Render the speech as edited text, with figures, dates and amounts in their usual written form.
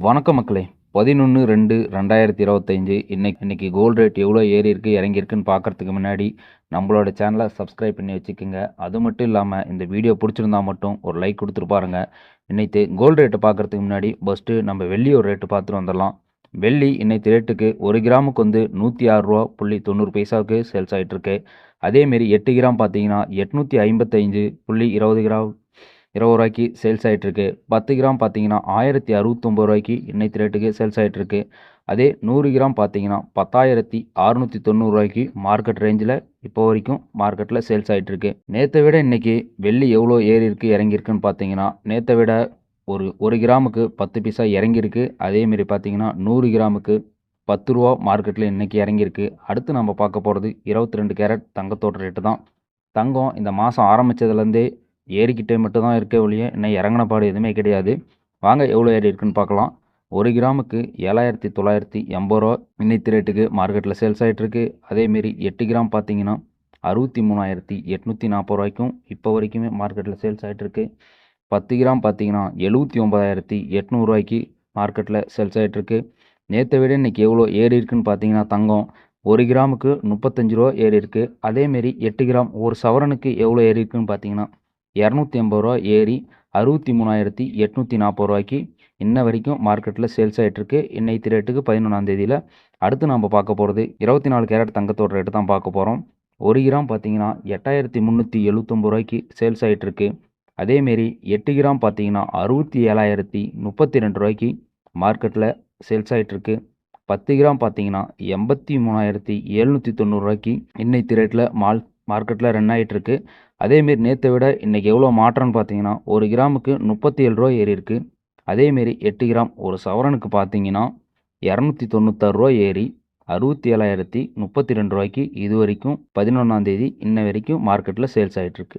வணக்கம் மக்களே. 11/2/2025 இன்னைக்கு கோல்டு ரேட் எவ்வளோ ஏறி இருக்கு இறங்கியிருக்குன்னு பார்க்கறதுக்கு முன்னாடி நம்மளோட சேனலை சப்ஸ்கிரைப் பண்ணி வச்சுக்கோங்க. அது மட்டும் இல்லாமல் இந்த வீடியோ பிடிச்சிருந்தா மட்டும் ஒரு லைக் கொடுத்துட்டு பாருங்க. இன்னைக்கு கோல்டு ரேட்டை பார்க்கறதுக்கு முன்னாடி ஃபஸ்ட்டு நம்ம வெள்ளி ஒரு ரேட்டு பார்த்துட்டு வந்துடலாம். வெள்ளி இன்னைக்கு ரேட்டுக்கு 1 கிராமுக்கு வந்து $106.90 சேல்ஸ் ஆகிட்டு இருக்கு. அதேமாரி 8 கிராம் பார்த்தீங்கன்னா $855.20 சேல்ஸ் ஆகிட்டுருக்கு. 10 கிராம் பார்த்தீங்கன்னா $1069 இன்னைக்கு ரேட்டுக்கு சேல்ஸ் ஆகிட்டுருக்கு. அதே 100 கிராம் பார்த்தீங்கன்னா $10,690 மார்க்கெட் ரேஞ்சில் இப்போ வரைக்கும் மார்க்கெட்டில் சேல்ஸ் ஆகிட்டுருக்கு. நேற்றை விட இன்றைக்கி வெள்ளி எவ்வளோ ஏறி இருக்கு இறங்கியிருக்குன்னு பார்த்தீங்கன்னா நேற்றை விட ஒரு கிராமுக்கு 10 பைசா இறங்கியிருக்கு. அதேமாரி பார்த்தீங்கன்னா 100 கிராமுக்கு ரூ. 10 மார்க்கெட்டில் இன்றைக்கி இறங்கியிருக்கு. அடுத்து நம்ம பார்க்க போகிறது 22 கேரட் தங்கத்தோட ரேட்டு தான். தங்கம் இந்த மாதம் ஆரம்பித்ததுலேருந்தே ஏறிக்கிட்டே மட்டும் தான் இருக்க ஒழிய இன்னும் இறங்கின பாடு எதுவுமே கிடையாது. வாங்க எவ்வளோ ஏறி இருக்குன்னு பார்க்கலாம். 1 கிராமுக்கு $7,980 இன்னைக்கு ரேட்டுக்கு மார்க்கெட்டில் சேல்ஸ் ஆகிட்டுருக்கு. அதேமாரி 8 கிராம் பார்த்தீங்கன்னா $63,840 இப்போ வரைக்குமே மார்க்கெட்டில் சேல்ஸ் ஆகிட்டுருக்கு. 10 கிராம் பார்த்தீங்கன்னா $79,800 மார்க்கெட்டில் சேல்ஸ் ஆகிட்டுருக்கு. நேற்றை விட இன்றைக்கி எவ்வளோ ஏறி இருக்குன்னு பார்த்தீங்கன்னா தங்கம் 1 கிராமுக்கு $35 ஏறி இருக்குது. அதேமாரி 8 கிராம் ஒரு சவரனுக்கு எவ்வளோ ஏறி இருக்குன்னு பார்த்தீங்கன்னா $280 ஏறி $63,840 இன்ன வரைக்கும் மார்க்கெட்டில் சேல்ஸ் ஆகிட்டுருக்கு. இன்னைக்கு ரேட்டுக்கு 11ஆம் தேதியில். அடுத்து நம்ம பார்க்க போகிறது 24 கேரட் தங்கத்தோட ரேட்டு தான் பார்க்க போகிறோம். 1 கிராம் பார்த்தீங்கன்னா $8,379 சேல்ஸ் ஆகிட்டுருக்கு. அதேமாரி 8 கிராம் பார்த்தீங்கன்னா $67,032 மார்க்கெட்டில் சேல்ஸ் ஆகிட்டுருக்கு. 10 கிராம் பார்த்தீங்கன்னா $83,790 இன்னைக்கு ரேட்டில் மார்க்கெட்டில் ரன் ஆகிட்டுருக்கு. அதேமாரி நேற்றை விட இன்றைக்கி எவ்வளோ மாற்றம்னு பார்த்தீங்கன்னா 1 கிராமுக்கு $37 ஏறி இருக்குது. அதேமாரி 8 கிராம் ஒரு சவரனுக்கு பார்த்தீங்கன்னா $296 ஏறி $67,032 இது வரைக்கும் 11ஆம் தேதி இன்ன வரைக்கும் மார்க்கெட்டில் சேல்ஸ் ஆகிட்டுருக்கு.